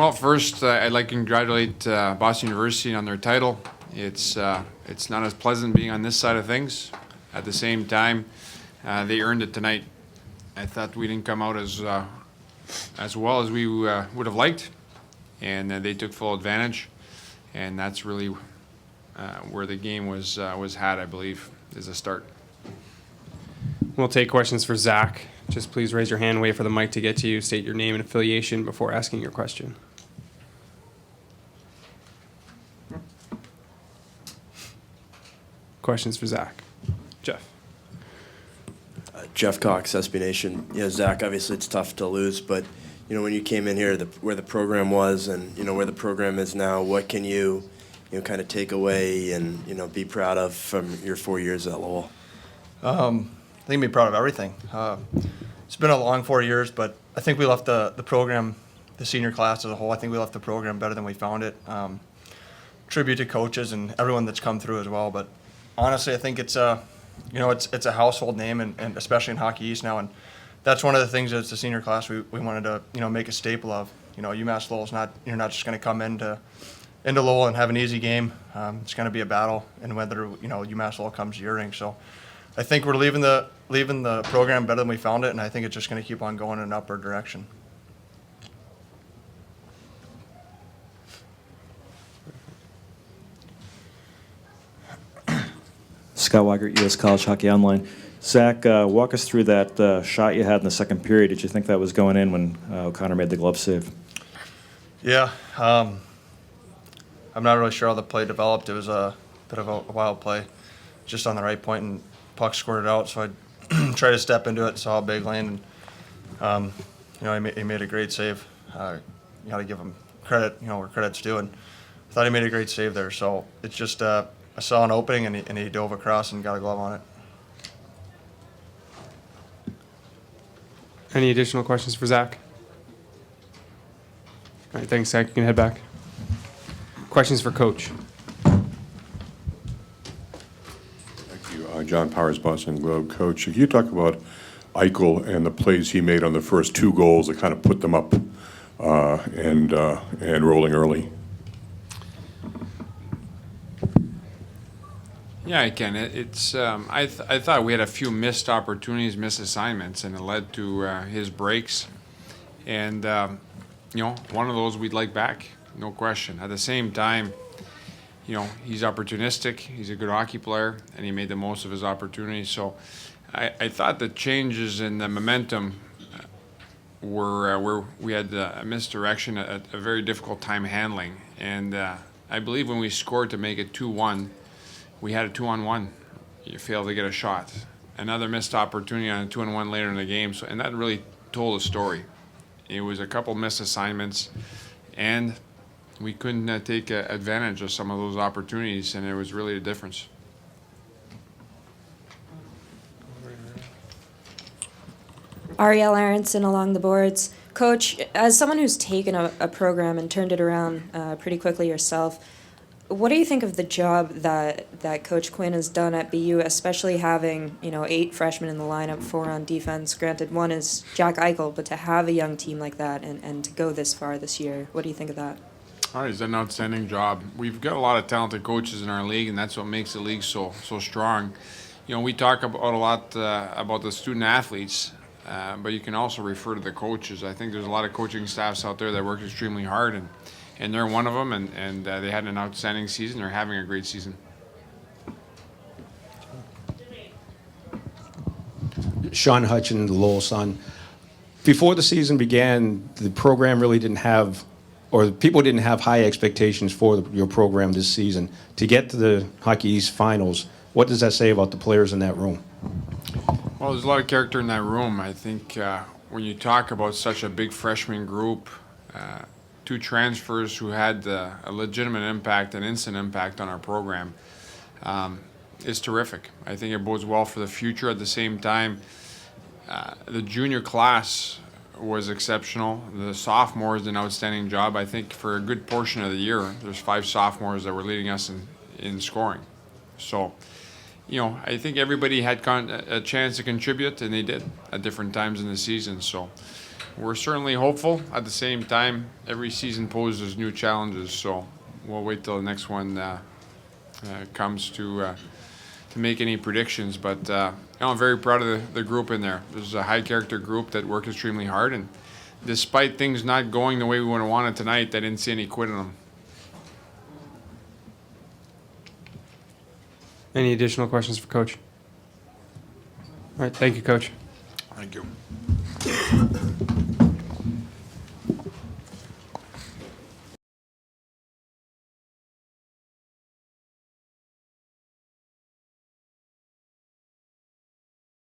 Well, first, I'd like to congratulate Boston University on their title. It's not as pleasant being on this side of things. At the same time, they earned it tonight. I thought we didn't come out as well as we would have liked, and they took full advantage. And that's really where the game was had, I believe, is a start. We'll take questions for Zach. Just please raise your hand, wait for the mic to get to you, state your name and affiliation before asking your question. Questions for Zach. Jeff. Jeff Cox, SB Nation. Zach, obviously it's tough to lose, but when you came in here, where the program was and where the program is now, what can you kind of take away and be proud of from your 4 years at Lowell? I think be proud of everything. It's been a long 4 years, but I think we left the program, the senior class as a whole, I think we left the program better than we found it. Tribute to coaches and everyone that's come through as well, but honestly, I think it's a household name, and especially in Hockey East now, and that's one of the things as the senior class we wanted to make a staple of. UMass Lowell's you're not just going to come into Lowell and have an easy game. It's going to be a battle, and whether UMass Lowell comes to your rink. So I think we're leaving the program better than we found it, and I think it's just going to keep on going in an upward direction. Scott Weigert, U.S. College Hockey Online. Zach, walk us through that shot you had in the second period. Did you think that was going in when O'Connor made the glove save? Yeah. I'm not really sure how the play developed. It was a bit of a wild play, just on the right point, and puck squirted out. So I tried to step into it, saw a big lane, and he made a great save. You got to give him credit, where credit's due, and I thought he made a great save there. So it's just I saw an opening, and he dove across and got a glove on it. Any additional questions for Zach? All right, thanks, Zach. You can head back. Questions for Coach. Thank you. John Powers, Boston Globe. Coach, if you talk about Eichel and the plays he made on the first two goals that kind of put them up and rolling early. Yeah, I can. I thought we had a few missed opportunities, missed assignments, and it led to his breaks. And one of those we'd like back, no question. At the same time, he's opportunistic. He's a good hockey player, and he made the most of his opportunities. So I thought the changes in the momentum were where we had a misdirection, a very difficult time handling. And I believe when we scored to make it 2-1, we had a 2-on-1. You failed to get a shot. Another missed opportunity on a 2-on-1 later in the game. And that really told a story. It was a couple missed assignments, and we couldn't take advantage of some of those opportunities, and it was really the difference. Ariel Aronson along the boards. Coach, as someone who's taken a program and turned it around pretty quickly yourself, what do you think of the job that Coach Quinn has done at BU, especially having 8 freshmen in the lineup, 4 on defense? Granted, one is Jack Eichel, but to have a young team like that and to go this far this year, what do you think of that? All right, he's done an outstanding job. We've got a lot of talented coaches in our league, and that's what makes the league so strong. We talk about a lot about the student athletes, but you can also refer to the coaches. I think there's a lot of coaching staffs out there that work extremely hard, and they're one of them, and they had an outstanding season. They're having a great season. Sean Hutchin, the Lowell Sun. Before the season began, the program really didn't have, or people didn't have high expectations for your program this season. To get to the Hockey East finals, what does that say about the players in that room? Well, there's a lot of character in that room. I think when you talk about such a big freshman group, 2 transfers who had a legitimate impact, an instant impact on our program, is terrific. I think it bodes well for the future. At the same time, the junior class was exceptional. The sophomores did an outstanding job. I think for a good portion of the year, there's 5 sophomores that were leading us in scoring. So, I think everybody had a chance to contribute, and they did at different times in the season. So we're certainly hopeful. At the same time, every season poses new challenges. So we'll wait till the next one comes to make any predictions. But I'm very proud of the group in there. This is a high character group that worked extremely hard, and despite things not going the way we would have wanted tonight, I didn't see any quit in them. Any additional questions for Coach? All right, thank you, Coach. Thank you.